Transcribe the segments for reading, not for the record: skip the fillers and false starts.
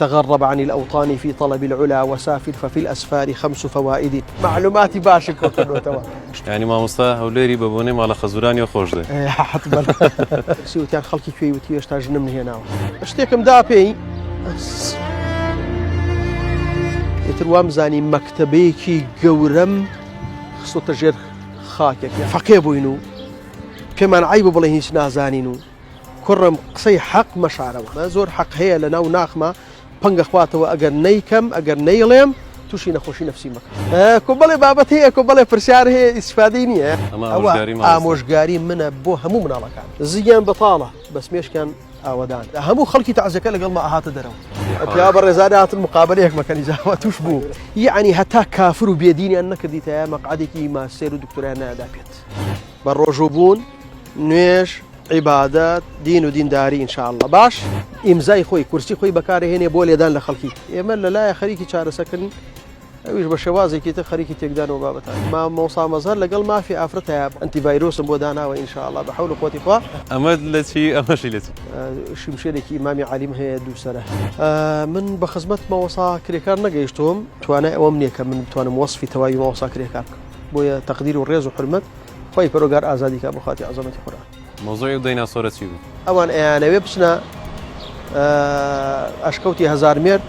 تغرب عن الأوطان في طلب العلا وسافر ففي الأسفار 5 فوائد. معلوماتي باشك وكنوتوا يعني ما مستا هوليري ببوني مال خزوراني وخوش ده حتما سوتيان خلقي كوي وتيش تاج من هنا اشتيكم دابي يتروام زاني مكتبيكي جورم خصو تجير خاكك فقيه بوينو كمان عيب بلا هيش نازانينو كرم قصي حق مشاعره ما زور حق هي لنا وناخمه بنغ اخواته واجر نيكم اجر نيلم توشي نخوشي نفسي مك كوبلي بابت هي كوبلي فرشار هي استفاديني اموش قاري من بو همو من الله كان زيان بطاله بس ميش كان اودان همو خلقي تعزك لقل ما اهات درو يا بالرزادات المقابله هيك ما كان يزاوت وش بو يعني حتى كافر بيديني انك ديت مقعدك ما سير دكتور انا دابيت بالرجوبون نويش عبادات دين ودين داري إن شاء الله باش إمزاي خوي كرسي خوي بكاري هنا بولي دان لخلقي يمل لا يا خريكي شار سكن ويش بشوازي كي تخريكي تقدان وبابتها ما موصى مظهر لقل ما في آفرتها أنتي فيروس بودانا وإن شاء الله بحول قوتي إخوة أمد لتي أمشي لتي شو مشيلك إمامي عليم هي دو سنة من بخزمت موصى كريكار نجيشتهم توانا ومني كم توانا موصفي تواي موصى كريكار بويا تقدير والرياض وحرمت خوي بروجار آزادي كابوخاتي عظمة القرآن موضوع الديناصور تشيو اوان انا ويبسنا اشكوتي 1000 متر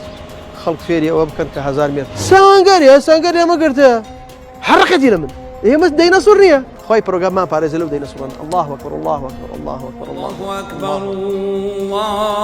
خلق فيري او بكن ك 1000 متر سانغاريا ما قلت حركتي لمن هي مس ديناصوريه خوي بروجرام ما باريزلو ديناصور الله اكبر الله اكبر الله اكبر الله اكبر الله